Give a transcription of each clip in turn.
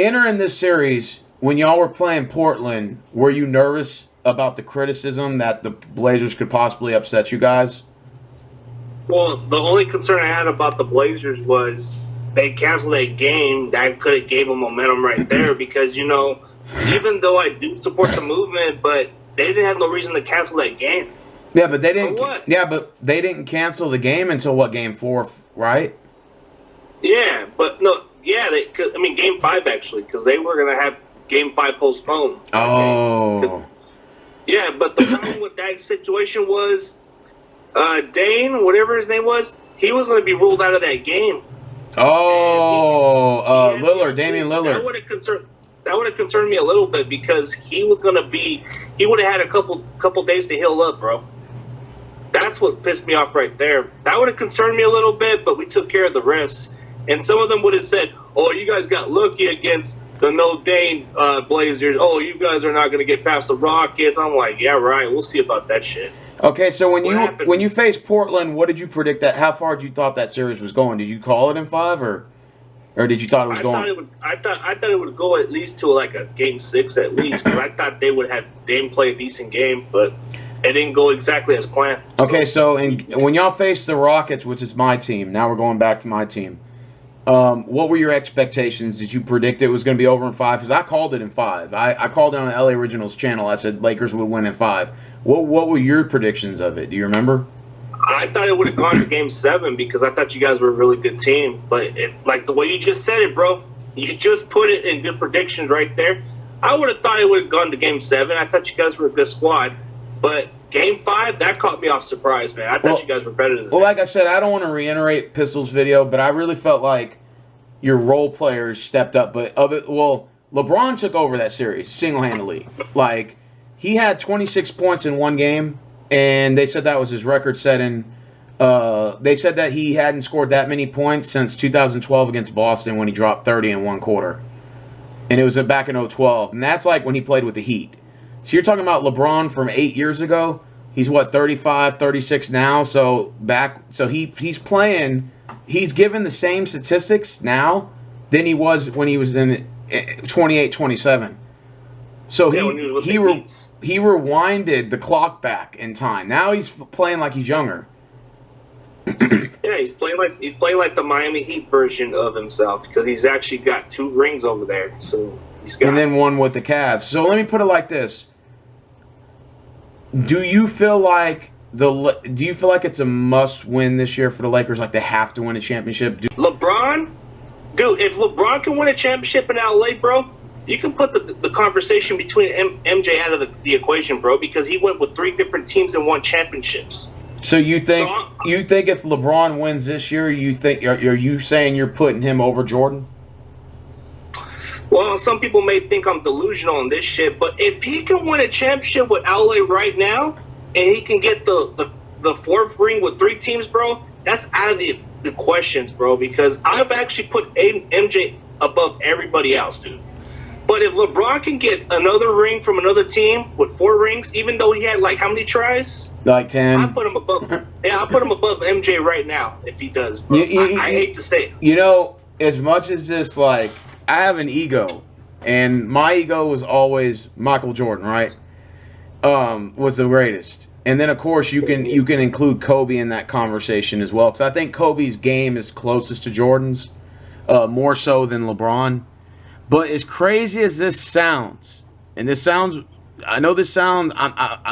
entering this series, when y'all were playing Portland, were you nervous about the criticism that the Blazers could possibly upset you guys? Well, the only concern I had about the Blazers was they canceled that game. That could have gave them momentum right there because, you know, even though I do support the movement, but they didn't have no reason to cancel that game. Yeah, but they didn't. For what? Yeah, but they didn't cancel the game until what, game 4, right? Yeah, but no, yeah, game 5 actually, because they were gonna have game 5 postponed. Oh. Yeah, but the problem with that situation was, Dane, whatever his name was, he was gonna be ruled out of that game. Oh, Lillard, Damian Lillard. That would have concerned me a little bit because he would have had a couple days to heal up, bro. That's what pissed me off right there. That would have concerned me a little bit, but we took care of the rest. And some of them would have said, "Oh, you guys got lucky against the No Dane Blazers. Oh, you guys are not going to get past the Rockets." I'm like, yeah, right. We'll see about that shit. Okay, so when you faced Portland, what did you predict that? How far did you thought that series was going? Did you call it in 5, or did you thought it was going? I thought it would go at least to like a game 6 at least. But I thought they would have Dame play a decent game, but it didn't go exactly as planned. Okay, so when y'all faced the Rockets, which is my team, now we're going back to my team. What were your expectations? Did you predict it was going to be over in 5? Because I called it in 5. I called it on the LA Originals channel. I said Lakers would win in 5. What were your predictions of it? Do you remember? I thought it would have gone to game 7 because I thought you guys were a really good team. But it's like the way you just said it, bro. You just put it in good predictions right there. I would have thought it would have gone to game 7. I thought you guys were a good squad. But game 5, that caught me off surprise, man. I thought you guys were better than that. Well, like I said, I don't want to reiterate Pistol's video, but I really felt like your role players stepped up. But LeBron took over that series single-handedly. Like, he had 26 points in one game, and they said that was his record-setting. They said that he hadn't scored that many points since 2012 against Boston when he dropped 30 in one quarter. And it was back in 2012. And that's like when he played with the Heat. So you're talking about LeBron from 8 years ago. He's, 35, 36 now. So he's playing. He's given the same statistics now than he was when he was in 28, 27. So he rewinded the clock back in time. Now he's playing like he's younger. Yeah, he's playing like the Miami Heat version of himself because he's actually got 2 rings over there. So and then one with the Cavs. So let me put it like this: Do you feel like it's a must-win this year for the Lakers? Like they have to win a championship? LeBron, dude, if LeBron can win a championship in LA, bro, you can put the conversation between MJ out of the equation, bro, because he went with 3 different teams and won championships. So you think if LeBron wins this year, are you saying you're putting him over Jordan? Well, some people may think I'm delusional on this shit, but if he can win a championship with LA right now, and he can get the 4th ring with 3 teams, bro, that's out of the questions, bro, because I've actually put MJ above everybody else, dude. But if LeBron can get another ring from another team with 4 rings, even though he had, like, how many tries? Like 10. I put him above. Yeah, I put him above MJ right now if he does, bro. I hate to say it. You know, as much as this, like, I have an ego, and my ego was always Michael Jordan, right? Was the greatest. And then, of course, you can include Kobe in that conversation as well, because I think Kobe's game is closest to Jordan's, more so than LeBron. But as crazy as this sounds, and this sounds, I know this sounds,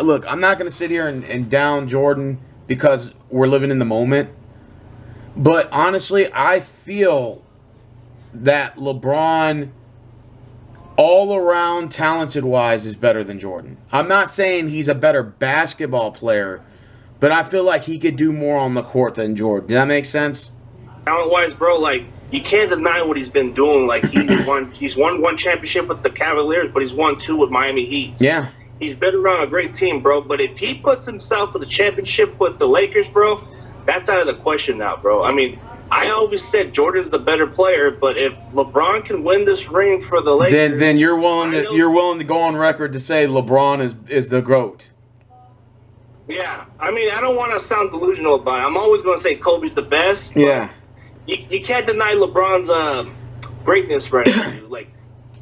look, I'm not going to sit here and down Jordan because we're living in the moment. But honestly, I feel that LeBron, all around talented-wise, is better than Jordan. I'm not saying he's a better basketball player, but I feel like he could do more on the court than Jordan. Does that make sense? Talent-wise, bro, like, you can't deny what he's been doing. Like, he's won 1 championship with the Cavaliers, but he's won 2 with Miami Heat. Yeah. He's been around a great team, bro. But if he puts himself to the championship with the Lakers, bro, that's out of the question now, bro. I mean, I always said Jordan's the better player, but if LeBron can win this ring for the Lakers, then you're willing to go on record to say LeBron is the GOAT. Yeah, I mean, I don't want to sound delusional about it. I'm always going to say Kobe's the best. Yeah. You can't deny LeBron's greatness right now, dude. Like,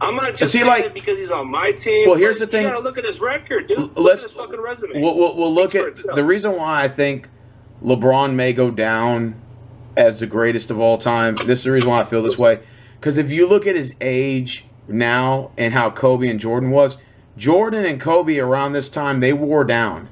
I'm not just See, saying like, it because he's on my team. well, here's the You thing. gotta look at his record, dude. Look Let's at his fucking resume. we'll look Speaks for at itself. the reason why I think LeBron may go down as the greatest of all time. This is the reason why I feel this way. Because if you look at his age now and how Kobe and Jordan was, Jordan and Kobe around this time, they wore down.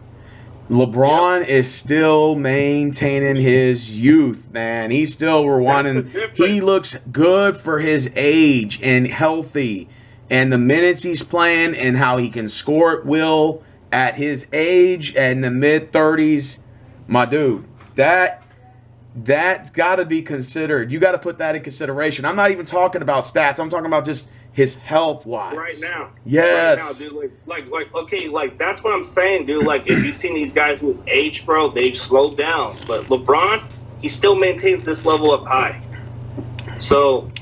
LeBron is still maintaining his youth, man. He's still rewinding. He looks good for his age and healthy. And the minutes he's playing and how he can score at will at his age and the mid-30s, my dude, that's got to be considered. You got to put that in consideration. I'm not even talking about stats. I'm talking about just his health-wise. Right now. Yes. Right now, dude. Okay, that's what I'm saying, dude. Like, if you've seen these guys with age, bro, they've slowed down. But LeBron, he still maintains this level up high. So,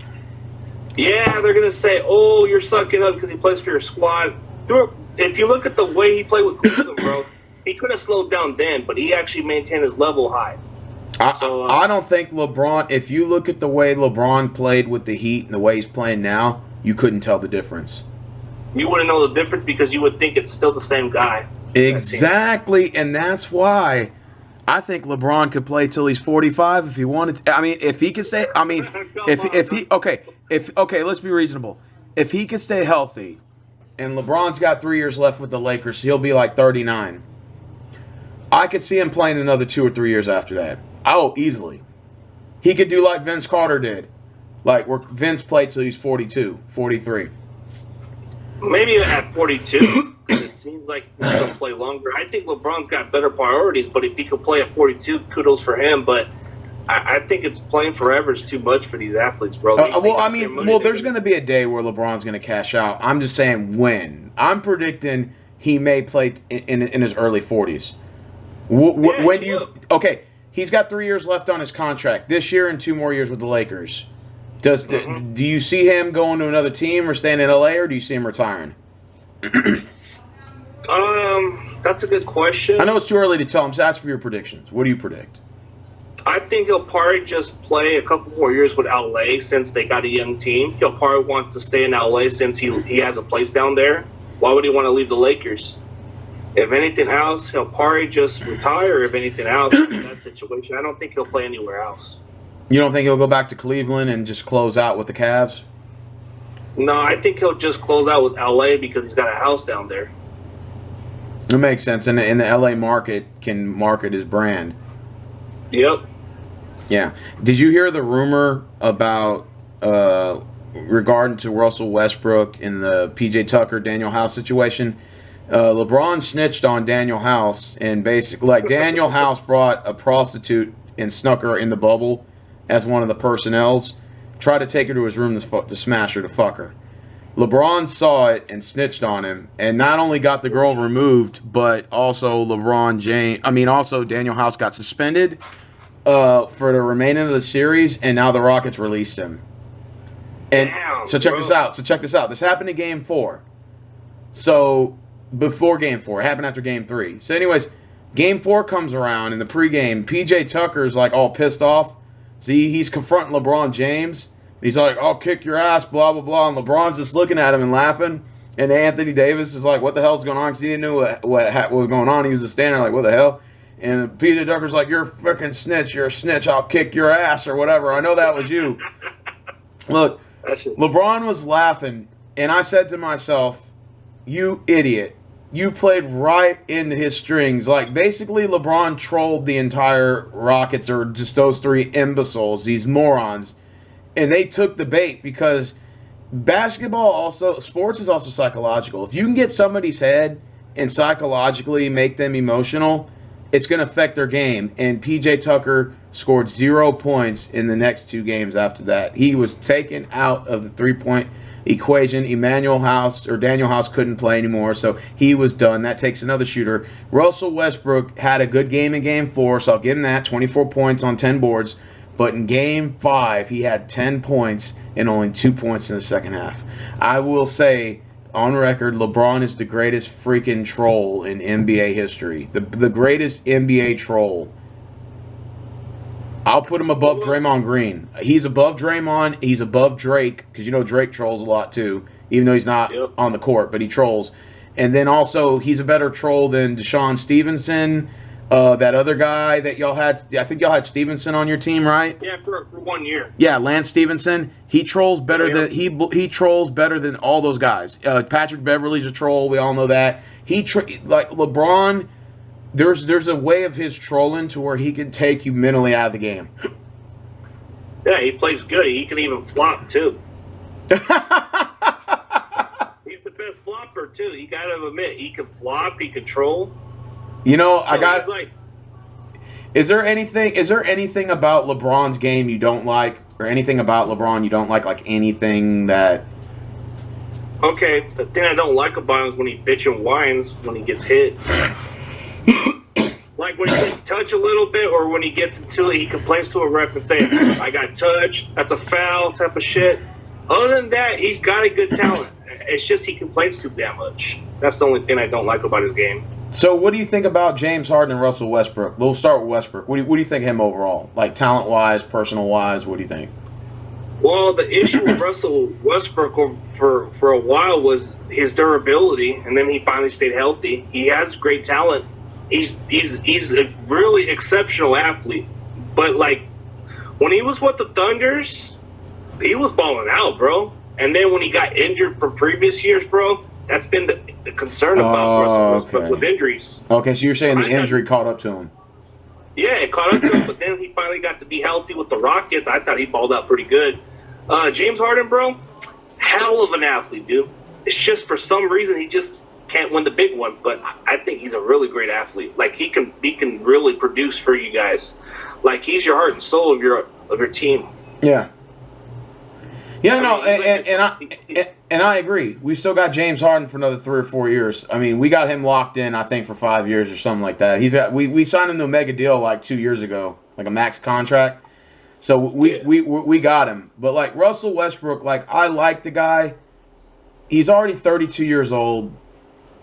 yeah, they're going to say, oh, you're sucking up because he plays for your squad. If you look at the way he played with Cleveland, bro, he could have slowed down then, but he actually maintained his level high. I don't think LeBron, if you look at the way LeBron played with the Heat and the way he's playing now, you couldn't tell the difference. You wouldn't know the difference because you would think it's still the same guy. Exactly, and that's why I think LeBron could play till he's 45 if he wanted to. I mean, if he could stay, I mean, let's be reasonable. If he could stay healthy and LeBron's got 3 years left with the Lakers, he'll be like 39. I could see him playing another 2 or 3 years after that. Oh, easily. He could do like Vince Carter did. Like where Vince played till he's 42, 43. Maybe at 42, because it seems like he's going to play longer. I think LeBron's got better priorities, but if he could play at 42, kudos for him. But I think it's playing forever is too much for these athletes, bro. There's going to be a day where LeBron's going to cash out. I'm just saying when. I'm predicting he may play in his early 40s. When do you... Okay, he's got 3 years left on his contract. This year and 2 more years with the Lakers. Do you see him going to another team or staying in LA, or do you see him retiring? That's a good question. I know it's too early to tell. I'm just asking for your predictions. What do you predict? I think he'll probably just play a couple more years with LA since they got a young team. He'll probably want to stay in LA since he has a place down there. Why would he want to leave the Lakers? If anything else, he'll probably just retire. If anything else, in that situation, I don't think he'll play anywhere else. You don't think he'll go back to Cleveland and just close out with the Cavs? No, I think he'll just close out with LA because he's got a house down there. It makes sense. And the LA market can market his brand. Yep. Yeah. Did you hear the rumor about regarding to Russell Westbrook in the PJ Tucker, Daniel House situation? LeBron snitched on Daniel House, and basically, like, Daniel House brought a prostitute and snuck her in the bubble as one of the personnels, tried to take her to his room to smash her, to fuck her. LeBron saw it and snitched on him, and not only got the girl removed, but also Daniel House got suspended for the remaining of the series, and now the Rockets released him. And Damn, so check this out. This happened in Game 4. So before Game 4, it happened after Game 3. So anyways, Game 4 comes around in the pregame. PJ Tucker's like all pissed off. See, he's confronting LeBron James. He's like, "I'll kick your ass," blah, blah, blah. And LeBron's just looking at him and laughing. And Anthony Davis is like, "What the hell's going on?" Because he didn't know what was going on. He was just standing there like, "What the hell?" And PJ Tucker's like, "You're a freaking snitch. You're a snitch. I'll kick your ass," or whatever. I know that was you. Look, LeBron was laughing. And I said to myself, "You idiot. You played right into his strings." Like, basically, LeBron trolled the entire Rockets, or just those three imbeciles, these morons. And they took the bait because sports is also psychological. If you can get somebody's head and psychologically make them emotional, it's going to affect their game. And PJ Tucker scored 0 points in the next 2 games after that. He was taken out of the three-point equation. Daniel House couldn't play anymore, so he was done. That takes another shooter. Russell Westbrook had a good game in Game 4, so I'll give him that. 24 points on 10 boards. But in Game 5, he had 10 points and only 2 points in the second half. I will say, on record, LeBron is the greatest freaking troll in NBA history. The greatest NBA troll. I'll put him above Draymond Green. He's above Draymond. He's above Drake, because Drake trolls a lot too. even though he's not on the court, but he trolls. And then also, he's a better troll than Deshaun Stevenson, that other guy that y'all had. I think y'all had Stevenson on your team, right? Yeah, for 1 year. Yeah, Lance Stevenson. He trolls better than he trolls better than all those guys. Patrick Beverly's a troll. We all know that. Like LeBron. There's a way of his trolling to where he can take you mentally out of the game. Yeah, he plays good. He can even flop too. He's the best flopper too. You gotta admit, he can flop. He can troll. You know, Is there anything about LeBron's game you don't like, or anything about LeBron you don't like anything that? Okay, the thing I don't like about him is when he bitch and whines when he gets hit. Like when he gets touched a little bit, or when he gets into it, he complains to a ref and say, "I got touched. That's a foul," type of shit. Other than that, he's got a good talent. It's just he complains too damn much. That's the only thing I don't like about his game. So, what do you think about James Harden and Russell Westbrook? We'll start with Westbrook. What do you think of him overall? Like talent-wise, personal-wise, what do you think? Well, the issue with Russell Westbrook for a while was his durability, and then he finally stayed healthy. He has great talent. He's a really exceptional athlete. But, like, when he was with the Thunders, he was balling out, bro. And then when he got injured from previous years, bro, that's been the concern about Russell Westbrook with injuries. Okay, so you're saying the injury caught up to him. Yeah, it caught up to him, but then he finally got to be healthy with the Rockets. I thought he balled out pretty good. James Harden, bro, hell of an athlete, dude. It's just for some reason he just can't win the big one, but I think he's a really great athlete. Like he can really produce for you guys. Like he's your heart and soul of your team. Yeah. Yeah, no, and I agree. We still got James Harden for another 3 or 4 years. I mean, we got him locked in, I think, for 5 years or something like that. We signed him to a mega deal like 2 years ago, like a max contract. So we got him. But like Russell Westbrook, like I like the guy. He's already 32 years old.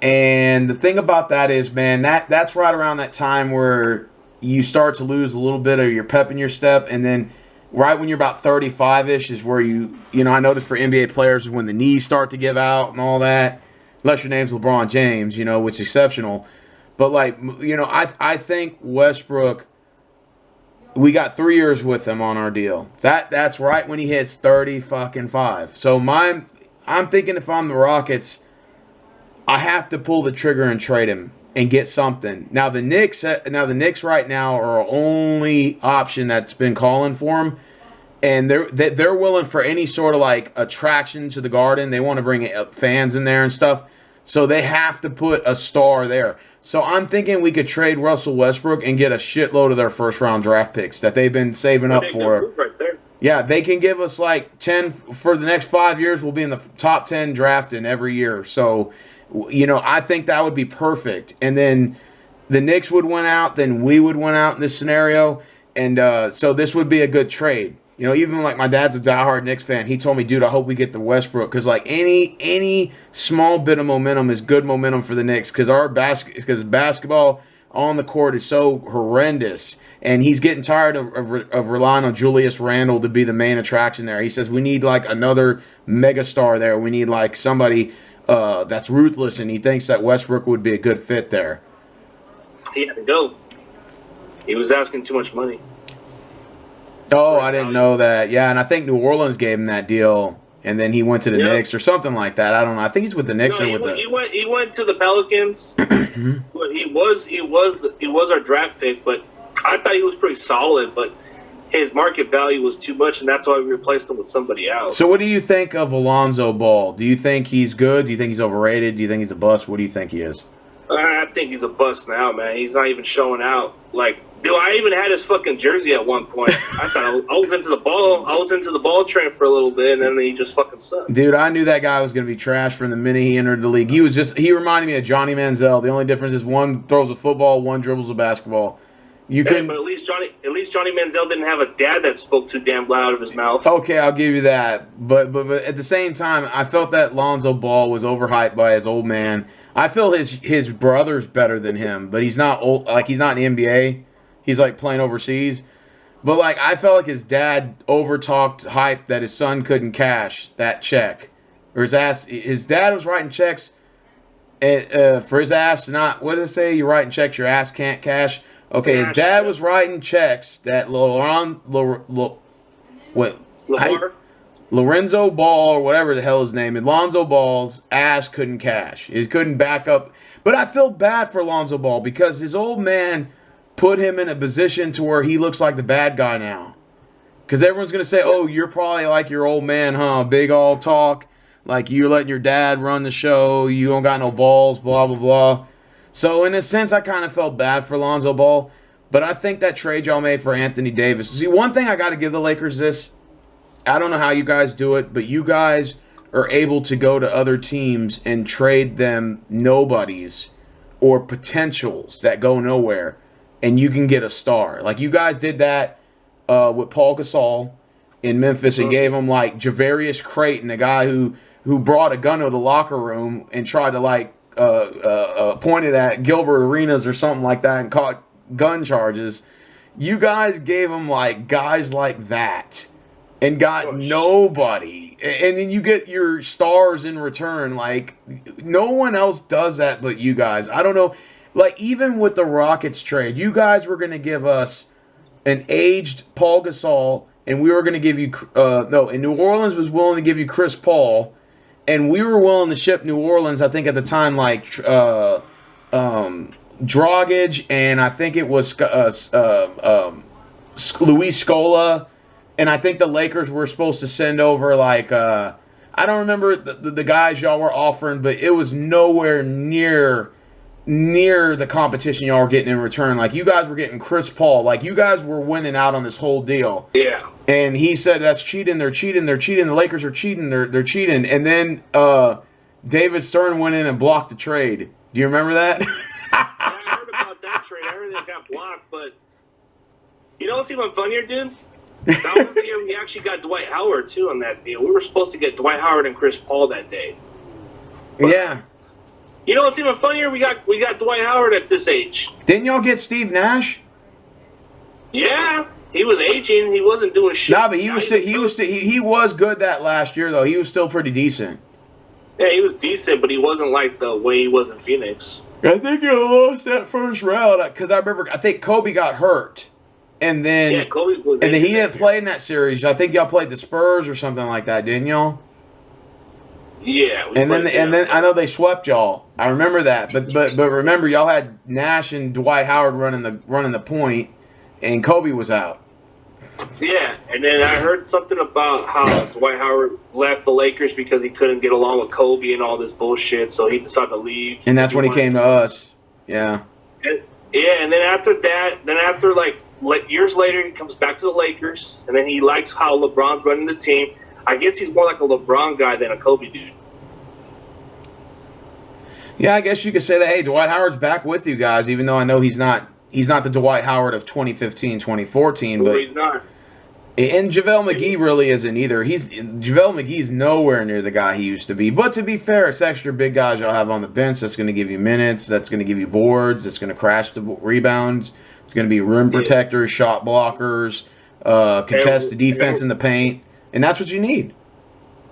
And the thing about that is, man, that's right around that time where you start to lose a little bit of your pep in your step. And then right when you're about 35-ish is where you know, I noticed for NBA players is when the knees start to give out and all that. Unless your name's LeBron James, you know, which is exceptional. But, like, you know, I think Westbrook, we got 3 years with him on our deal. That's right when he hits 35. So I'm thinking if I'm the Rockets, I have to pull the trigger and trade him and get something. Now the Knicks right now are our only option that's been calling for him, and they're willing for any sort of like attraction to the Garden. They want to bring fans in there and stuff, so they have to put a star there. So I'm thinking we could trade Russell Westbrook and get a shitload of their first round draft picks that they've been saving up for. Right there. Yeah, they can give us like 10 for the next 5 years. We'll be in the top 10 drafting every year. So, you know, I think that would be perfect. And then the Knicks would win out, then we would win out in this scenario. And so this would be a good trade. You know, even like my dad's a diehard Knicks fan. He told me, dude, I hope we get the Westbrook. Because, like, any small bit of momentum is good momentum for the Knicks. Because basketball on the court is so horrendous. And he's getting tired of relying on Julius Randle to be the main attraction there. He says we need, like, another megastar there. We need, like, somebody that's ruthless. And he thinks that Westbrook would be a good fit there. He had to go. He was asking too much money. Oh, I didn't know that. Yeah, and I think New Orleans gave him that deal, and then he went to the Knicks or something like that. I don't know. I think he's with the Knicks or with the. He went to the Pelicans. But he was our draft pick, but I thought he was pretty solid. But his market value was too much, and that's why we replaced him with somebody else. So, what do you think of Lonzo Ball? Do you think he's good? Do you think he's overrated? Do you think he's a bust? What do you think he is? I think he's a bust now, man. He's not even showing out. Like, dude, I even had his fucking jersey at one point. I thought I was into the ball. I was into the ball train for a little bit, and then he just fucking sucked. Dude, I knew that guy was going to be trash from the minute he entered the league. He reminded me of Johnny Manziel. The only difference is one throws a football, one dribbles a basketball. But at least Johnny Manziel didn't have a dad that spoke too damn loud out of his mouth. Okay, I'll give you that. But at the same time, I felt that Lonzo Ball was overhyped by his old man. I feel his brother's better than him, but he's not old. Like, he's not in the NBA. He's like playing overseas. But like, I felt like his dad overtalked hype that his son couldn't cash that check. or his dad was writing checks for his ass to not, what did it say? You're writing checks your ass can't cash. Okay, his dad was writing checks that Lorenzo Ball, or whatever the hell his name is, Lonzo Ball's ass couldn't cash. He couldn't back up. But I feel bad for Lonzo Ball because his old man put him in a position to where he looks like the bad guy now. Because everyone's going to say, oh, you're probably like your old man, huh? Big all talk. Like you're letting your dad run the show. You don't got no balls, blah, blah, blah. So in a sense, I kind of felt bad for Lonzo Ball. But I think that trade y'all made for Anthony Davis. See, one thing I got to give the Lakers this. I don't know how you guys do it, but you guys are able to go to other teams and trade them nobodies or potentials that go nowhere, and you can get a star. Like you guys did that with Paul Gasol in Memphis and gave him like Javarius Creighton, a guy who brought a gun to the locker room and tried to like point it at Gilbert Arenas or something like that and caught gun charges. You guys gave him like guys like that. And got nobody. And then you get your stars in return. Like, no one else does that but you guys. I don't know. Like, even with the Rockets trade, you guys were going to give us an aged Paul Gasol, and we were going to give you... and New Orleans was willing to give you Chris Paul, and we were willing to ship New Orleans, I think at the time, like, Dragic, and I think it was Luis Scola. And I think the Lakers were supposed to send over, like, I don't remember the guys y'all were offering, but it was nowhere near the competition y'all were getting in return. Like, you guys were getting Chris Paul. Like, you guys were winning out on this whole deal. Yeah. And he said, that's cheating. They're cheating. They're cheating. The Lakers are cheating. They're cheating. And then David Stern went in and blocked the trade. Do you remember that? Yeah, I heard about that trade. Everything got blocked, but you know what's even funnier, dude? That was the year we actually got Dwight Howard, too, on that deal. We were supposed to get Dwight Howard and Chris Paul that day. But, yeah. You know what's even funnier? We got Dwight Howard at this age. Didn't y'all get Steve Nash? Yeah. He was aging. He wasn't doing shit. Nah, but he was good that last year, though. He was still pretty decent. Yeah, he was decent, but he wasn't like the way he was in Phoenix. I think you lost that first round because I think Kobe got hurt. And then, yeah, Kobe was and then he didn't play in that series. I think y'all played the Spurs or something like that, didn't y'all? Yeah. And then I know they swept y'all. I remember that. But remember, y'all had Nash and Dwight Howard running the point, and Kobe was out. Yeah, and then I heard something about how Dwight Howard left the Lakers because he couldn't get along with Kobe and all this bullshit, so he decided to leave. And that's when he came to us. Yeah. And then after that, years later, he comes back to the Lakers, and then he likes how LeBron's running the team. I guess he's more like a LeBron guy than a Kobe dude. Yeah, I guess you could say that, hey, Dwight Howard's back with you guys, even though I know he's not the Dwight Howard of 2015, 2014. But he's not. And JaVale McGee really isn't either. JaVale McGee's nowhere near the guy he used to be. But to be fair, it's extra big guys you'll have on the bench that's going to give you minutes, that's going to give you boards, that's going to crash the rebounds. It's going to be rim protectors, shot blockers, contest the defense in the paint, and that's what you need.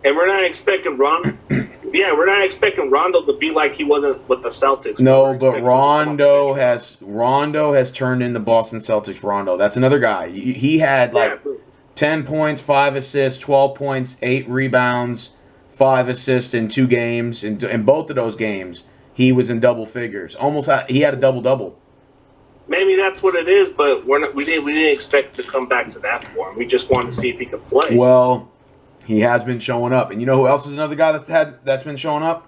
And we're not expecting Rondo. We're not expecting Rondo to be like he wasn't with the Celtics. No, but Rondo has turned into Boston Celtics. Rondo, that's another guy. He had 10 points, 5 assists, 12 points, 8 rebounds, 5 assists in 2 games. In both of those games, he was in double figures. He had a double-double. Maybe that's what it is, but we didn't expect to come back to that form. We just wanted to see if he could play. Well, he has been showing up. And you know who else is another guy that's been showing up?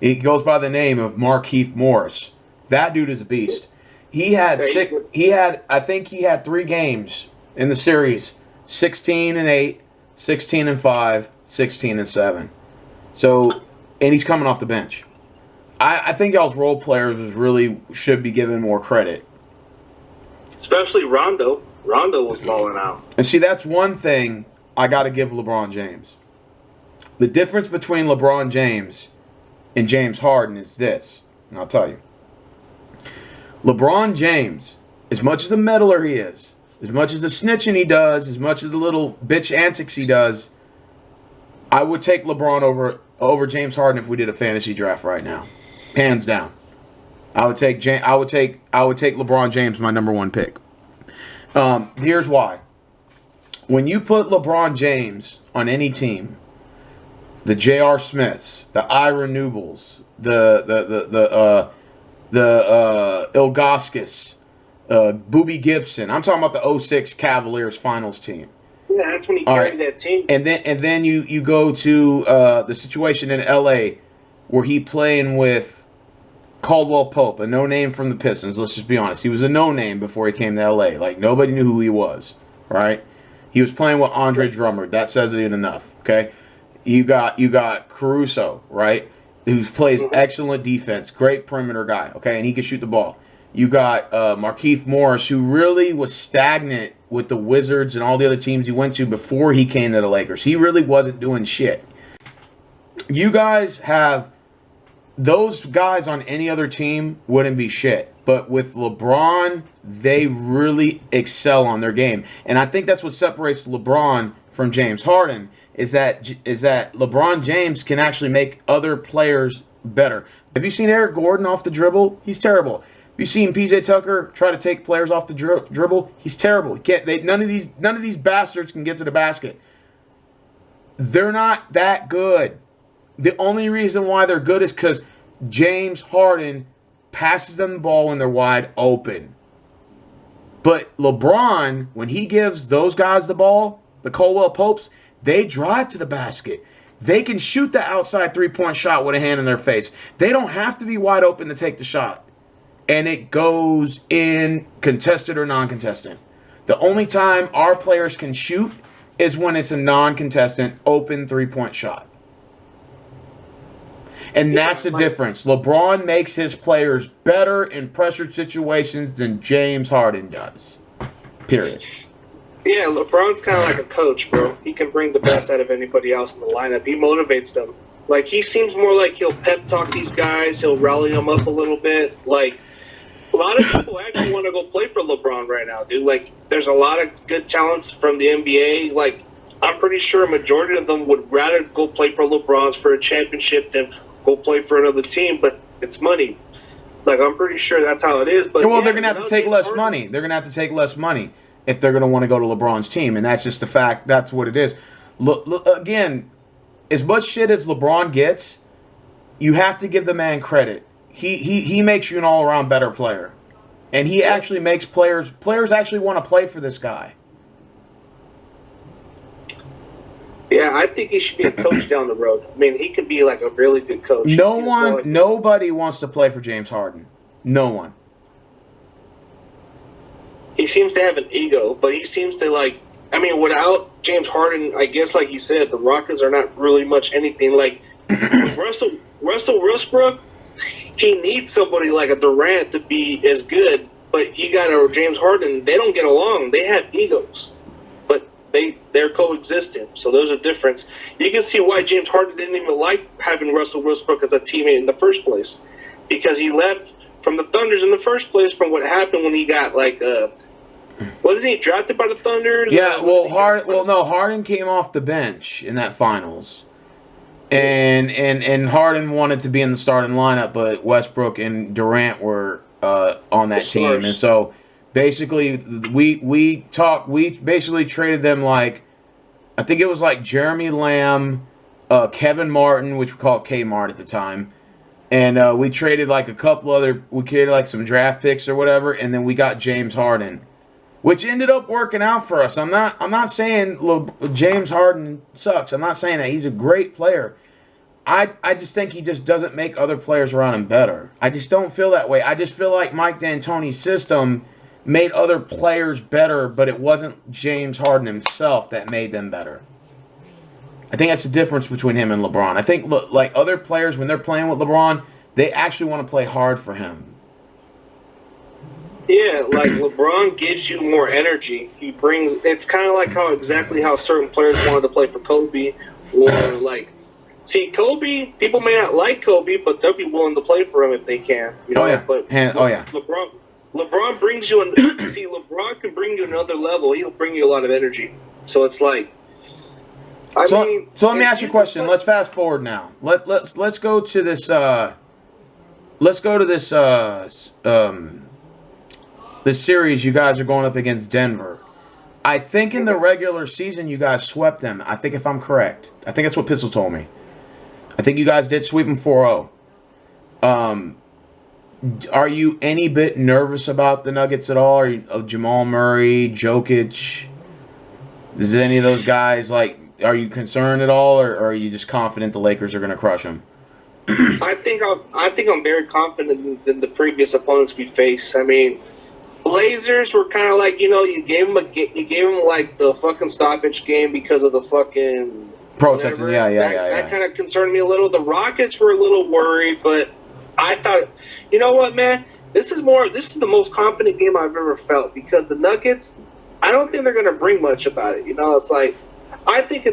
He goes by the name of Markieff Morris. That dude is a beast. I think he had 3 games in the series. 16-8, 16-5, 16-7. So, and he's coming off the bench. I think y'all's role players should be given more credit. Especially Rondo. Rondo was balling out. And see, that's one thing I got to give LeBron James. The difference between LeBron James and James Harden is this, and I'll tell you. LeBron James, as much as a meddler he is, as much as the snitching he does, as much as the little bitch antics he does, I would take LeBron over James Harden if we did a fantasy draft right now, hands down. I would take LeBron James, my number one pick. Here's why. When you put LeBron James on any team, the J.R. Smiths, the Ira Newbills, the Ilgauskas, Boobie Gibson. I'm talking about the 06 Cavaliers finals team. Yeah, that's when he carried that team. And then you go to the situation in L.A. where he playing with Caldwell Pope, a no-name from the Pistons. Let's just be honest. He was a no-name before he came to L.A. Like, nobody knew who he was, right? He was playing with Andre Drummond. That says it enough, okay? You got Caruso, right, who plays excellent defense, great perimeter guy, okay, and he can shoot the ball. You got Markieff Morris, who really was stagnant with the Wizards and all the other teams he went to before he came to the Lakers. He really wasn't doing shit. You guys have those guys on any other team wouldn't be shit. But with LeBron, they really excel on their game. And I think that's what separates LeBron from James Harden is that LeBron James can actually make other players better. Have you seen Eric Gordon off the dribble? He's terrible. Have you seen PJ Tucker try to take players off the dribble? He's terrible. He can't. None of these bastards can get to the basket. They're not that good. The only reason why they're good is because James Harden passes them the ball when they're wide open. But LeBron, when he gives those guys the ball, the Caldwell Popes, they drive to the basket. They can shoot the outside three-point shot with a hand in their face. They don't have to be wide open to take the shot. And it goes in, contested or non-contested. The only time our players can shoot is when it's a non-contestant, open three-point shot. And that's the difference. LeBron makes his players better in pressured situations than James Harden does. Period. Yeah, LeBron's kind of like a coach, bro. He can bring the best out of anybody else in the lineup. He motivates them. Like, he seems more like he'll pep talk these guys. He'll rally them up a little bit. Like, a lot of people actually want to go play for LeBron right now, dude. Like, there's a lot of good talents from the NBA. Like, I'm pretty sure a majority of them would rather go play for LeBron's for a championship than go play for another team, but it's money. Like, I'm pretty sure that's how it is. But well, they're going to have to take less money. They're going to have to take less money if they're going to want to go to LeBron's team, and that's just the fact. That's what it is. Look, again, as much shit as LeBron gets, you have to give the man credit. He makes you an all-around better player, and he actually makes players actually want to play for this guy. Yeah, I think he should be a coach down the road. I mean, he could be like a really good coach. Nobody wants to play for James Harden. No one. He seems to have an ego, but he seems to like. I mean, without James Harden, I guess, like you said, the Rockets are not really much anything. Like Russell Westbrook, he needs somebody like a Durant to be as good. But you got a James Harden. They don't get along. They have egos, but they're coexisting. So there's a difference. You can see why James Harden didn't even like having Russell Westbrook as a teammate in the first place, because he left from the Thunders in the first place from what happened when he got like wasn't he drafted by the Thunders? Yeah, Harden came off the bench in that finals. And Harden wanted to be in the starting lineup, but Westbrook and Durant were on that team. And so basically we basically traded them like, I think it was like Jeremy Lamb, Kevin Martin, which we called Kmart at the time. And we traded like a couple other, we traded like some draft picks or whatever, and then we got James Harden, which ended up working out for us. I'm not saying James Harden sucks. I'm not saying that. He's a great player. I just think he just doesn't make other players around him better. I just don't feel that way. I just feel like Mike D'Antoni's system made other players better, but it wasn't James Harden himself that made them better. I think that's the difference between him and LeBron. I think, like other players, when they're playing with LeBron, they actually want to play hard for him. Yeah, like LeBron gives you more energy. He brings. It's kind of like how certain players wanted to play for Kobe, or like, see, Kobe. People may not like Kobe, but they'll be willing to play for him if they can. You know? Oh yeah. But LeBron brings you an. See, LeBron can bring you another level. He'll bring you a lot of energy. So it's like. So let me ask you a question. Let's fast forward now. Let's go to this. Let's go to this. This series you guys are going up against Denver. I think in the regular season you guys swept them. I think if I'm correct. I think that's what Pistol told me. I think you guys did sweep them 4-0. Are you any bit nervous about the Nuggets at all? Are you, Jamal Murray, Jokic? Is any of those guys like? Are you concerned at all, or are you just confident the Lakers are going to crush them? I think I'm very confident in the previous opponents we faced. I mean, Blazers were kind of like, you gave them like the fucking stoppage game because of the fucking protesting. Yeah. That kind of concerned me a little. The Rockets were a little worried, but I thought, you know what, man, this is the most confident game I've ever felt because the Nuggets, I don't think they're gonna bring much about it. It's like I think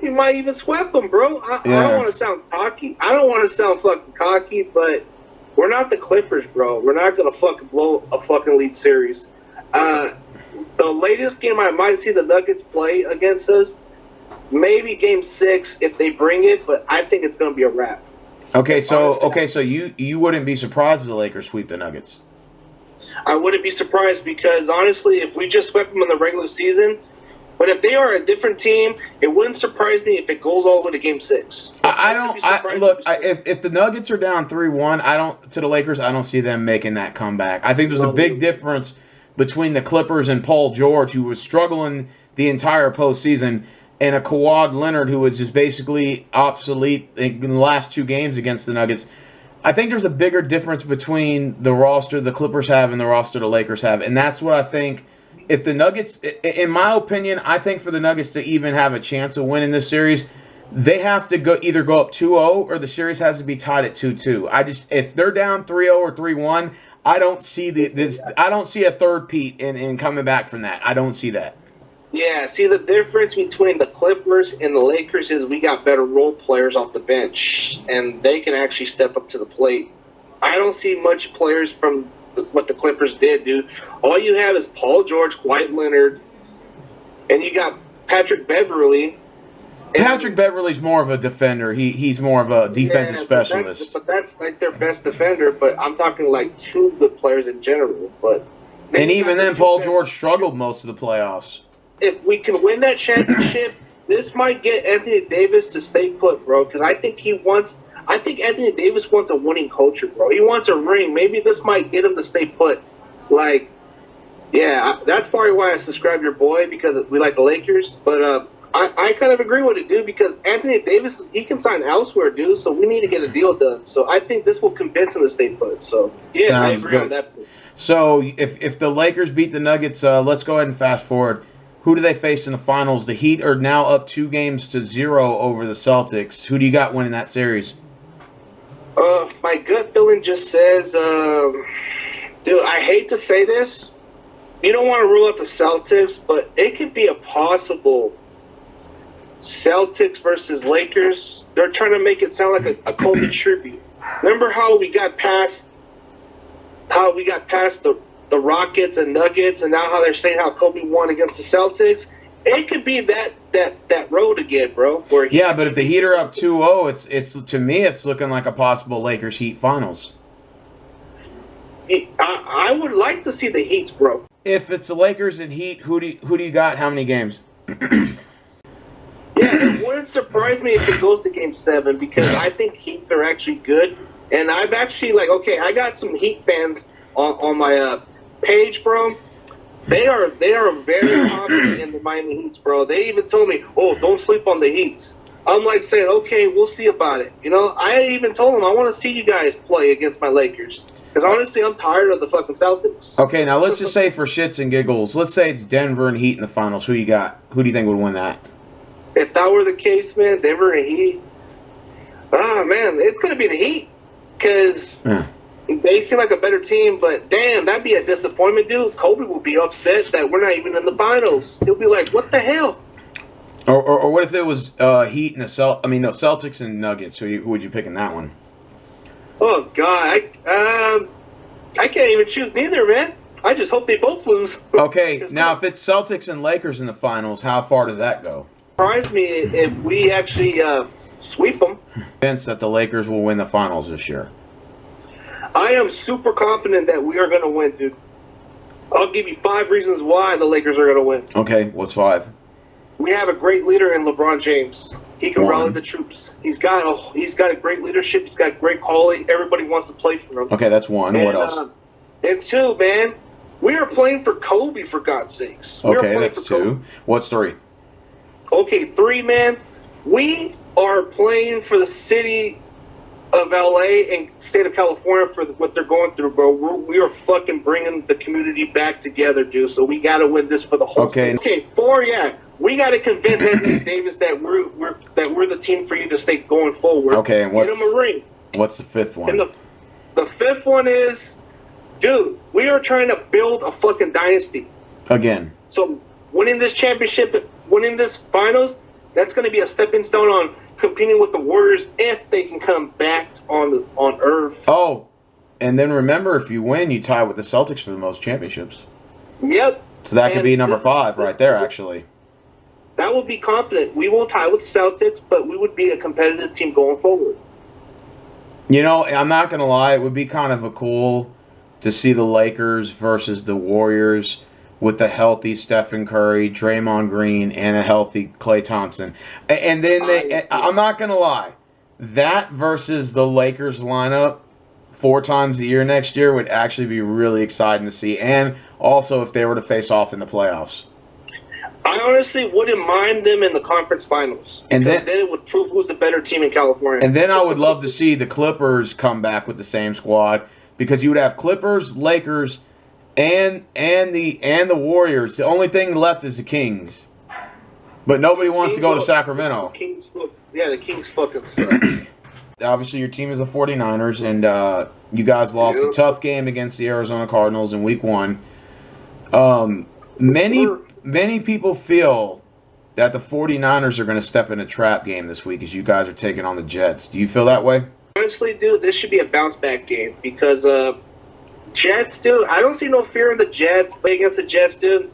we might even sweep them, bro. I don't want to sound cocky. I don't want to sound fucking cocky, but we're not the Clippers, bro. We're not going to fucking blow a fucking lead series. The latest game I might see the Nuggets play against us, maybe game 6 if they bring it, but I think it's going to be a wrap. Okay, so you wouldn't be surprised if the Lakers sweep the Nuggets? I wouldn't be surprised because, honestly, if we just swept them in the regular season, but if they are a different team, it wouldn't surprise me if it goes all the way to Game 6. If the Nuggets are down 3-1, to the Lakers, I don't see them making that comeback. I think there's a big difference between the Clippers and Paul George, who was struggling the entire postseason, and a Kawhi Leonard who was just basically obsolete in the last 2 games against the Nuggets. I think there's a bigger difference between the roster the Clippers have and the roster the Lakers have, and that's what I think. If the Nuggets, in my opinion, I think for the Nuggets to even have a chance of winning this series, they have to either go up 2-0 or the series has to be tied at 2-2. If they're down 3-0 or 3-1, I don't see I don't see a third-peat in coming back from that. I don't see that. Yeah, see, the difference between the Clippers and the Lakers is we got better role players off the bench, and they can actually step up to the plate. I don't see much players from what the Clippers did, dude. All you have is Paul George, Dwight Leonard, and you got Patrick Beverley. Patrick Beverley's more of a defender. He's more of a defensive specialist. But that's like their best defender. But I'm talking like 2 good players in general. And even then, Paul George struggled most of the playoffs. If we can win that championship, this might get Anthony Davis to stay put, bro. Because I think Anthony Davis wants a winning culture, bro. He wants a ring. Maybe this might get him to stay put. Like, yeah, that's probably why I subscribe your boy, because we like the Lakers. But I kind of agree with it, dude, because Anthony Davis, he can sign elsewhere, dude, so we need to get a deal done. So I think this will convince him to stay put. So, yeah, Sounds I agree good. on that. So if the Lakers beat the Nuggets, let's go ahead and fast forward. Who do they face in the finals? The Heat are now up 2-0 over the Celtics. Who do you got winning that series? My gut feeling just says, dude, I hate to say this. You don't want to rule out the Celtics, but it could be a possible Celtics versus Lakers. They're trying to make it sound like a Kobe tribute. Remember how we got past the Rockets and Nuggets, and now how they're saying how Kobe won against the Celtics? It could be that road again, bro. But if the Heat are up 2-0, it's to me it's looking like a possible Lakers Heat finals. I would like to see the Heat, bro. If it's the Lakers and Heat, who do you got? How many games? Yeah, it wouldn't surprise me if it goes to Game 7 because I think Heat are actually good, and I've actually I got some Heat fans on my page, bro. They are very confident in the Miami Heats, bro. They even told me, "Oh, don't sleep on the Heats." I'm like saying, "Okay, we'll see about it." I even told them I want to see you guys play against my Lakers because honestly, I'm tired of the fucking Celtics. Okay, now let's just say for shits and giggles, let's say it's Denver and Heat in the finals. Who you got? Who do you think would win that? If that were the case, man, Denver and Heat. Man, it's gonna be the Heat because. Yeah. They seem like a better team, but damn, that'd be a disappointment, dude. Kobe will be upset that we're not even in the finals. He'll be like, "What the hell?" Or what if it was Heat and Celtics and Nuggets? Who would you pick in that one? Oh God, I can't even choose neither, man. I just hope they both lose. Okay, now if it's Celtics and Lakers in the finals, how far does that go? Surprise me if we actually sweep them. Convinced that the Lakers will win the finals this year. I am super confident that we are going to win, dude. I'll give you 5 reasons why the Lakers are going to win. Okay, what's 5? We have a great leader in LeBron James. He can 1. rally the troops. He's got a great leadership. He's got great quality. Everybody wants to play for him. Okay, that's 1. And, what else? And 2, man, we are playing for Kobe, for God's sakes. Okay, that's 2. What's 3? Okay, 3, man, we are playing for the city of LA and state of California for what they're going through, bro. We are fucking bringing the community back together, dude. So we got to win this for the whole state. Okay, 4, yeah. We got to convince Anthony Davis that we're the team for you to stay going forward. Okay, and get him a ring. What's the 5th one? And the 5th one is, dude, we are trying to build a fucking dynasty. Again. So winning this championship, winning this finals, that's going to be a stepping stone on competing with the Warriors if they can come back on Earth. Oh, and then remember, if you win, you tie with the Celtics for the most championships. Yep. So that could be number 5 right there, actually. That would be confident. We won't tie with the Celtics, but we would be a competitive team going forward. You know, I'm not going to lie. It would be kind of cool to see the Lakers versus the Warriors with the healthy Stephen Curry, Draymond Green, and a healthy Klay Thompson. And then I'm not going to lie. That versus the Lakers lineup 4 times a year next year would actually be really exciting to see. And also if they were to face off in the playoffs. I honestly wouldn't mind them in the conference finals. And then it would prove who's the better team in California. And then I would love to see the Clippers come back with the same squad, because you would have Clippers, Lakers, and the Warriors. The only thing left is the Kings. But nobody wants to go to Sacramento. The Kings fucking suck. Obviously, your team is the 49ers, and you guys lost a tough game against the Arizona Cardinals in Week 1. Many people feel that the 49ers are going to step in a trap game this week as you guys are taking on the Jets. Do you feel that way? Honestly, dude, this should be a bounce-back game because Jets, dude, I don't see no fear in the Jets. Play against the Jets, dude.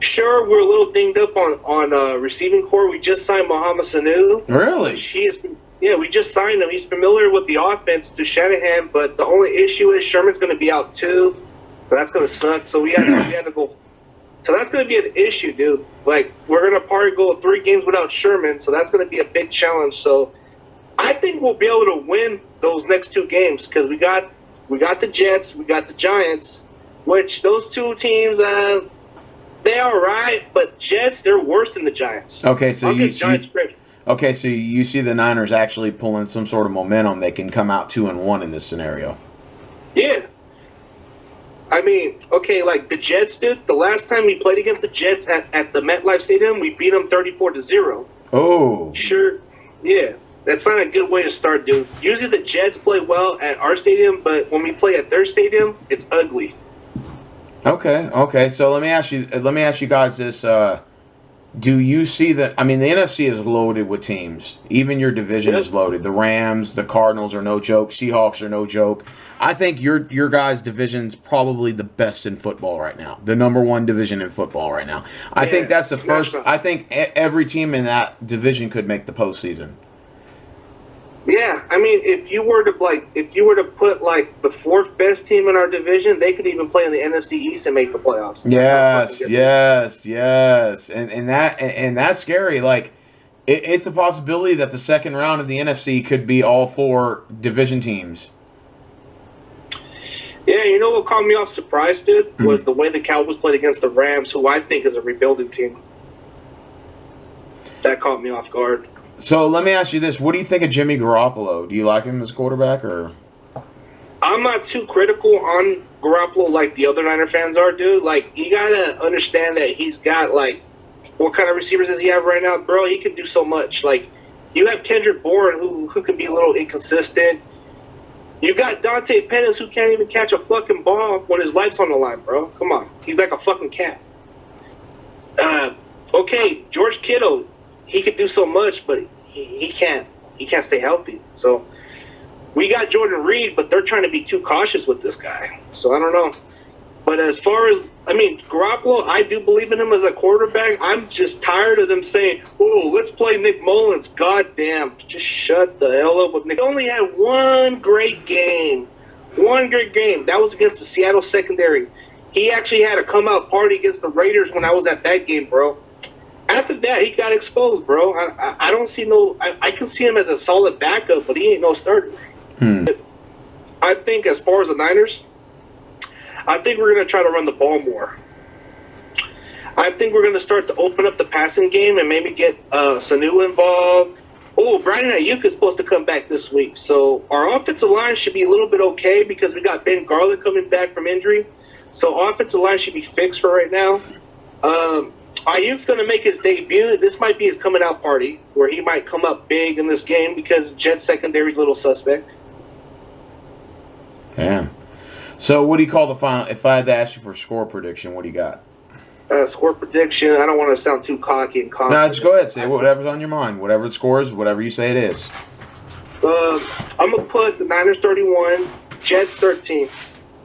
Sure, we're a little dinged up on receiving core. We just signed Mohamed Sanu. Really? We just signed him. He's familiar with the offense to Shanahan, but the only issue is Sherman's going to be out too. So that's going to suck. So we had to go. So that's going to be an issue, dude. Like, we're going to probably go 3 games without Sherman, so that's going to be a big challenge. So I think we'll be able to win those next 2 games because we got the Jets, we got the Giants, which those 2 teams, they are right, but Jets, they're worse than the Giants. Okay, so you see the Niners actually pulling some sort of momentum. They can come out 2-1 in this scenario. Yeah. I mean, okay, like the Jets, dude, the last time we played against the Jets at the MetLife Stadium, we beat them 34-0. Oh. Sure. Yeah. That's not a good way to start, dude. Usually the Jets play well at our stadium, but when we play at their stadium, it's ugly. Okay. So let me ask you guys this. Do you see the NFC is loaded with teams. Even your division is loaded. The Rams, the Cardinals are no joke. Seahawks are no joke. I think your guys' division's probably the best in football right now. The number 1 division in football right now. I think that's the first. I think every team in that division could make the postseason. Yeah, I mean, if you were to put like the 4th best team in our division, they could even play in the NFC East and make the playoffs. Yes, and that's scary. Like, it's a possibility that the second round of the NFC could be all 4 division teams. Yeah, you know what caught me off surprise, dude, was the way the Cowboys played against the Rams, who I think is a rebuilding team. That caught me off guard. So let me ask you this. What do you think of Jimmy Garoppolo? Do you like him as quarterback? Or I'm not too critical on Garoppolo like the other Niner fans are, dude. Like, you got to understand that he's got, like, what kind of receivers does he have right now? Bro, he can do so much. Like, you have Kendrick Bourne, who can be a little inconsistent. You got Dante Pettis, who can't even catch a fucking ball when his life's on the line, bro. Come on. He's like a fucking cat. Okay, George Kittle, he could do so much, but he can't stay healthy. So we got Jordan Reed, but they're trying to be too cautious with this guy. So I don't know. But as far as I mean, Garoppolo, I do believe in him as a quarterback. I'm just tired of them saying, "Oh, let's play Nick Mullens." God damn, just shut the hell up with Nick. He only had one great game. One great game. That was against the Seattle secondary. He actually had a come-out party against the Raiders when I was at that game, bro. After that, he got exposed, bro. I don't see no... I can see him as a solid backup, but he ain't no starter. I think as far as the Niners, I think we're going to try to run the ball more. I think we're going to start to open up the passing game and maybe get Sanu involved. Oh, Brandon Ayuk is supposed to come back this week. So our offensive line should be a little bit okay because we got Ben Garland coming back from injury. So offensive line should be fixed for right now. Ayuk's going to make his debut. This might be his coming out party where he might come up big in this game because Jets secondary is a little suspect. Damn. So what do you call the final? If I had to ask you for a score prediction, what do you got? Score prediction. I don't want to sound too cocky and confident. No, just go ahead. Say whatever's on your mind. Whatever the score is, whatever you say it is. I'm going to put the Niners 31, Jets 13.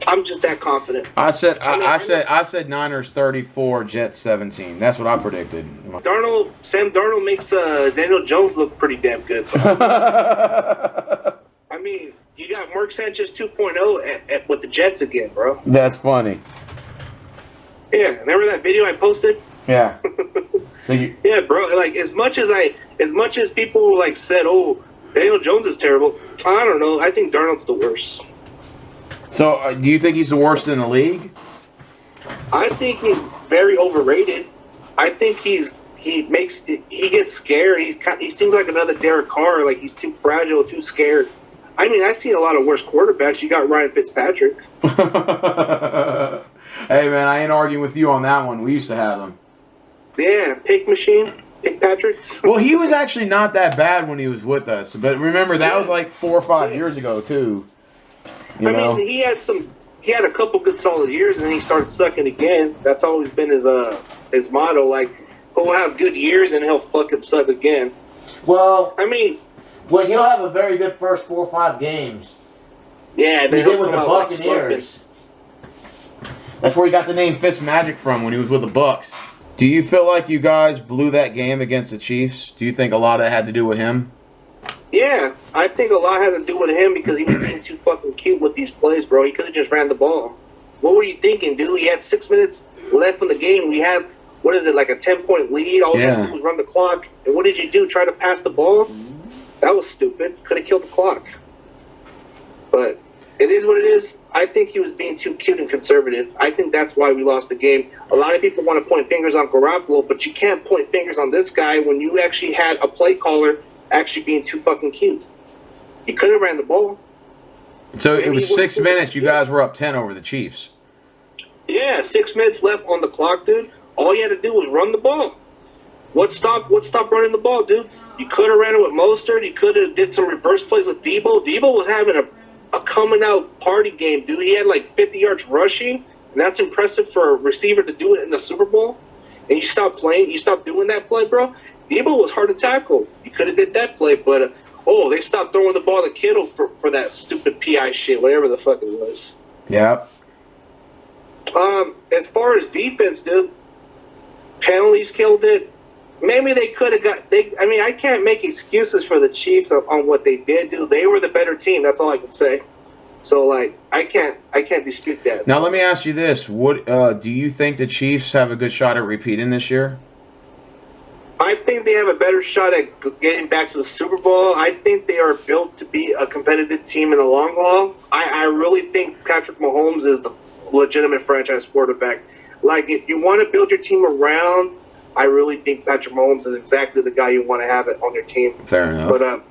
I'm just that confident. I said Niners 34, Jets 17. That's what I predicted. Sam Darnold makes Daniel Jones look pretty damn good. So. I mean, you got Mark Sanchez 2.0 with the Jets again, bro. That's funny. Yeah, remember that video I posted? Yeah. So yeah, bro. Like as much as people like said, "Oh, Daniel Jones is terrible," I don't know. I think Darnold's the worst. So, do you think he's the worst in the league? I think he's very overrated. I think he gets scared. He seems like another Derek Carr. Like he's too fragile, too scared. I mean, I see a lot of worse quarterbacks. You got Ryan Fitzpatrick. Hey man, I ain't arguing with you on that one. We used to have him. Yeah, pick machine, pick Patrick. Well, he was actually not that bad when he was with us. But remember, that was like 4 or 5 years ago too. You know? Mean, he had a couple good solid years, and then he started sucking again. That's always been his motto. Like he'll have good years, and he'll fucking suck again. Well, I mean, he'll have a very good first 4 or 5 games. Yeah, he did with the Buccaneers. That's where he got the name Fitzmagic from when he was with the Bucks. Do you feel like you guys blew that game against the Chiefs? Do you think a lot of it had to do with him? Yeah, I think a lot had to do with him because he was being too fucking cute with these plays, bro. He could have just ran the ball. What were you thinking, dude? He had 6 minutes left in the game. We had, like a 10-point lead. All you had to do was run the clock. And what did you do? Try to pass the ball? That was stupid. Could have killed the clock. But it is what it is. I think he was being too cute and conservative. I think that's why we lost the game. A lot of people want to point fingers on Garoppolo, but you can't point fingers on this guy when you actually had a play caller actually being too fucking cute. He could have ran the ball. So it was 6 minutes. You guys were up 10 over the Chiefs. Yeah, 6 minutes left on the clock, dude. All you had to do was run the ball. What stopped running the ball, dude? You could have ran it with Mostert. You could have did some reverse plays with Debo. Debo was having a coming out party game, dude. He had like 50 yards rushing, and that's impressive for a receiver to do it in the Super Bowl. And you stopped playing. You stopped doing that play, bro. Debo was hard to tackle. You could have did that play, but they stopped throwing the ball to Kittle for that stupid PI shit, whatever the fuck it was. Yeah. As far as defense, dude, penalties killed it. Maybe they could have I can't make excuses for the Chiefs on what they did do. They were the better team. That's all I can say. So, like, I can't dispute that. Now, let me ask you this. What do you think the Chiefs have a good shot at repeating this year? I think they have a better shot at getting back to the Super Bowl. I think they are built to be a competitive team in the long haul. I really think Patrick Mahomes is the legitimate franchise quarterback. Like, if you want to build your team around, I really think Patrick Mullens is exactly the guy you want to have it on your team. Fair enough. But,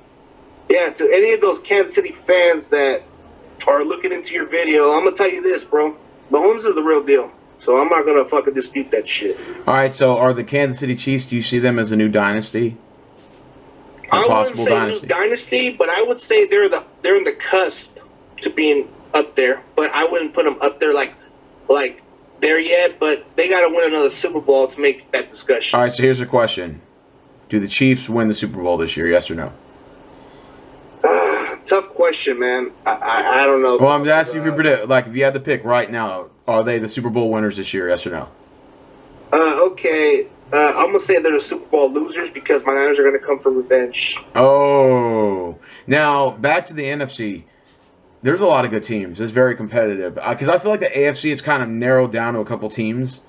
yeah, to any of those Kansas City fans that are looking into your video, I'm going to tell you this, bro. Mahomes is the real deal. So I'm not going to fucking dispute that shit. All right, so are the Kansas City Chiefs, do you see them as a new dynasty? I wouldn't say new dynasty, but I would say they're in the cusp to being up there. But I wouldn't put them up there like there yet, but they got to win another Super Bowl to make that discussion. All right, so here's a question. Do the Chiefs win the Super Bowl this year, yes or no? Tough question, man. I don't know. Well, I'm asking if you predict, like, if you had to pick right now, are they the Super Bowl winners this year? Yes or no? Okay. I'm gonna say they're the Super Bowl losers because my Niners are gonna come for revenge. Oh, now back to the NFC. There's a lot of good teams. It's very competitive because I feel like the AFC is kind of narrowed down to a couple teams,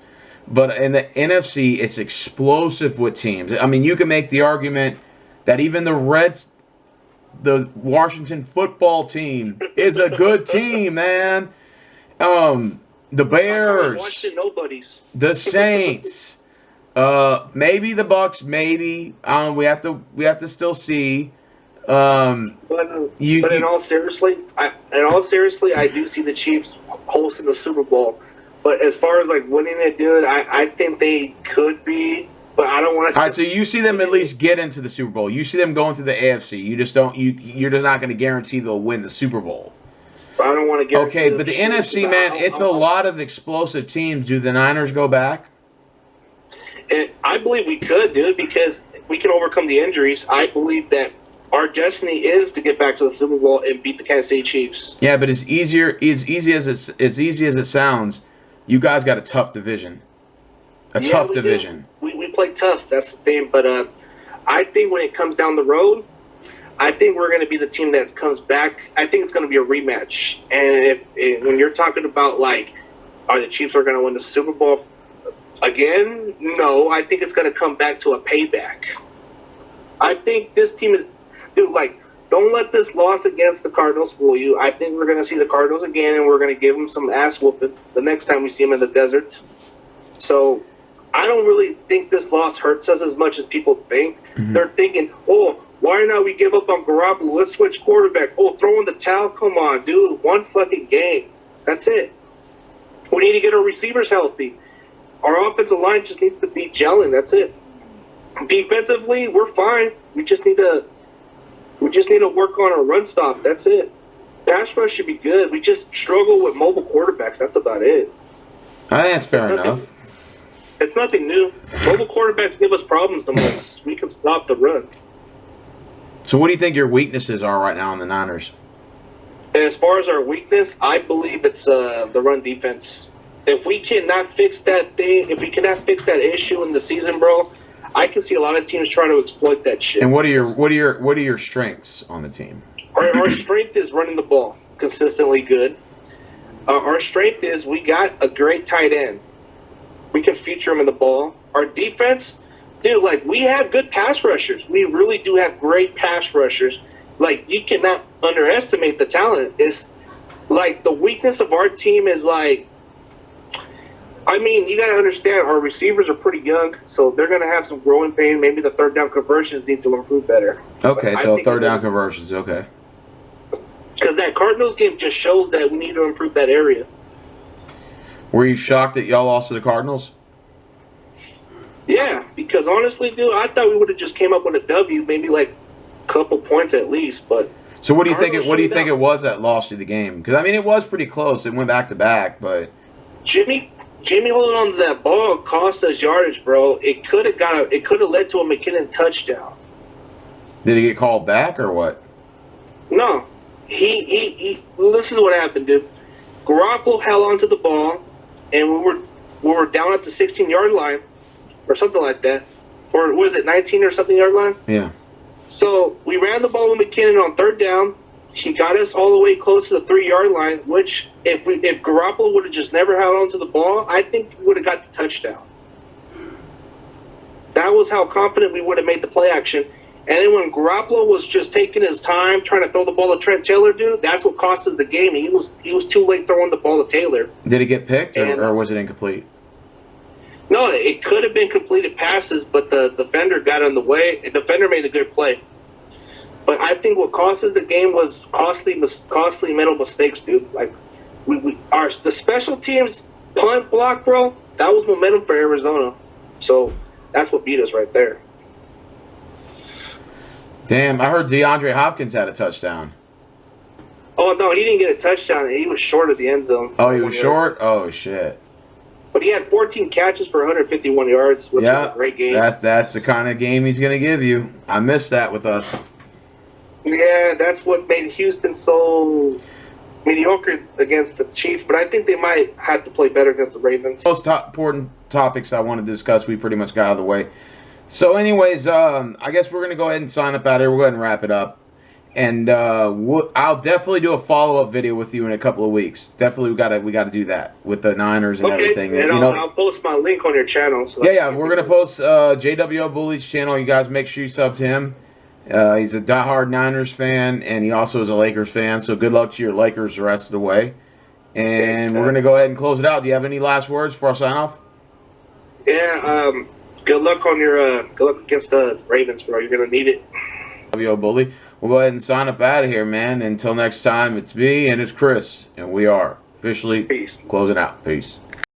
but in the NFC, it's explosive with teams. I mean, you can make the argument that even the Washington football team is a good team, man. The Bears, Washington nobodies. the Saints, maybe the Bucks, maybe I don't know. We have to still see. But in all seriously, I do see the Chiefs hosting the Super Bowl. But as far as like winning it, dude, I think they could be. But I don't want to. All right, so you see them at least get into the Super Bowl. You see them going to the AFC. You just don't. You're just not going to guarantee they'll win the Super Bowl. I don't want to guarantee. Okay, but the NFC, man, it's a lot of explosive teams. Do the Niners go back? I believe we could, dude, because we can overcome the injuries. I believe that our destiny is to get back to the Super Bowl and beat the Kansas City Chiefs. Yeah, but as easy as it sounds, you guys got a tough division. Tough division. We play tough. That's the thing. But I think when it comes down the road, I think we're going to be the team that comes back. I think it's going to be a rematch. And when you're talking about, like, are the Chiefs are going to win the Super Bowl again? No, I think it's going to come back to a payback. I think this team is, dude, like, don't let this loss against the Cardinals fool you. I think we're going to see the Cardinals again, and we're going to give them some ass whooping the next time we see them in the desert. So I don't really think this loss hurts us as much as people think. Mm-hmm. They're thinking, oh, why not we give up on Garoppolo? Let's switch quarterback. Oh, throw in the towel? Come on, dude. One fucking game. That's it. We need to get our receivers healthy. Our offensive line just needs to be gelling. That's it. Defensively, we're fine. We just need to work on our run stop. That's it. Pass rush should be good. We just struggle with mobile quarterbacks. That's about it. I think that's fair enough. It's nothing new. Mobile quarterbacks give us problems the most. We can stop the run. So what do you think your weaknesses are right now in the Niners? As far as our weakness, I believe it's the run defense. If we cannot fix that thing, if we cannot fix that issue in the season, bro, I can see a lot of teams trying to exploit that shit. And what are your strengths on the team? Our strength is running the ball consistently good. Our strength is we got a great tight end. We can feature him in the ball. Our defense, dude, like, we have good pass rushers. We really do have great pass rushers. Like, you cannot underestimate the talent. It's like the weakness of our team is like, I mean, you got to understand our receivers are pretty young, so they're going to have some growing pain. Maybe the third down conversions need to improve better. Okay, so third down conversions, okay. Because that Cardinals game just shows that we need to improve that area. Were you shocked that y'all lost to the Cardinals? Yeah, because honestly, dude, I thought we would have just came up with a W, maybe like a couple points at least. But so what do you think? What do you think it was that lost you the game? Because I mean, it was pretty close. It went back to back, but Jimmy holding on to that ball cost us yardage, bro. It could have led to a McKinnon touchdown. Did he get called back or what? No, he. This is what happened, dude. Garoppolo held onto the ball, and we were down at the 16-yard line. Or something like that. Or was it 19 or something yard line? Yeah. So we ran the ball with McKinnon on third down. He got us all the way close to the 3-yard line, which if Garoppolo would have just never held onto the ball, I think we would have got the touchdown. That was how confident we would have made the play action. And then when Garoppolo was just taking his time trying to throw the ball to Trent Taylor, dude, that's what cost us the game. He was too late throwing the ball to Taylor. Did he get picked or was it incomplete? No, it could have been completed passes, but the defender got in the way. The defender made a good play. But I think what cost us the game was costly mental mistakes, dude. Like the special teams punt block, bro, that was momentum for Arizona. So that's what beat us right there. Damn, I heard DeAndre Hopkins had a touchdown. Oh, no, he didn't get a touchdown. He was short of the end zone. Oh, he was short? Oh, shit. But he had 14 catches for 151 yards, which was a great game. That's the kind of game he's going to give you. I missed that with us. Yeah, that's what made Houston so mediocre against the Chiefs. But I think they might have to play better against the Ravens. Most important topics I want to discuss, we pretty much got out of the way. So, anyways, I guess we're gonna go ahead and sign up out here. We'll go ahead and wrap it up, and I'll definitely do a follow-up video with you in a couple of weeks. Definitely, we gotta do that with the Niners and everything. And I'll post my link on your channel. So yeah, we're gonna post JWO Bully's channel. You guys make sure you sub to him. He's a diehard Niners fan, and he also is a Lakers fan. So good luck to your Lakers the rest of the way. And we're gonna go ahead and close it out. Do you have any last words before I sign off? Yeah. Good luck on your good luck against the Ravens, bro. You're gonna need it. JWO Bully. We'll go ahead and sign up out of here, man. Until next time, it's me and it's Chris, and we are officially closing out. Peace.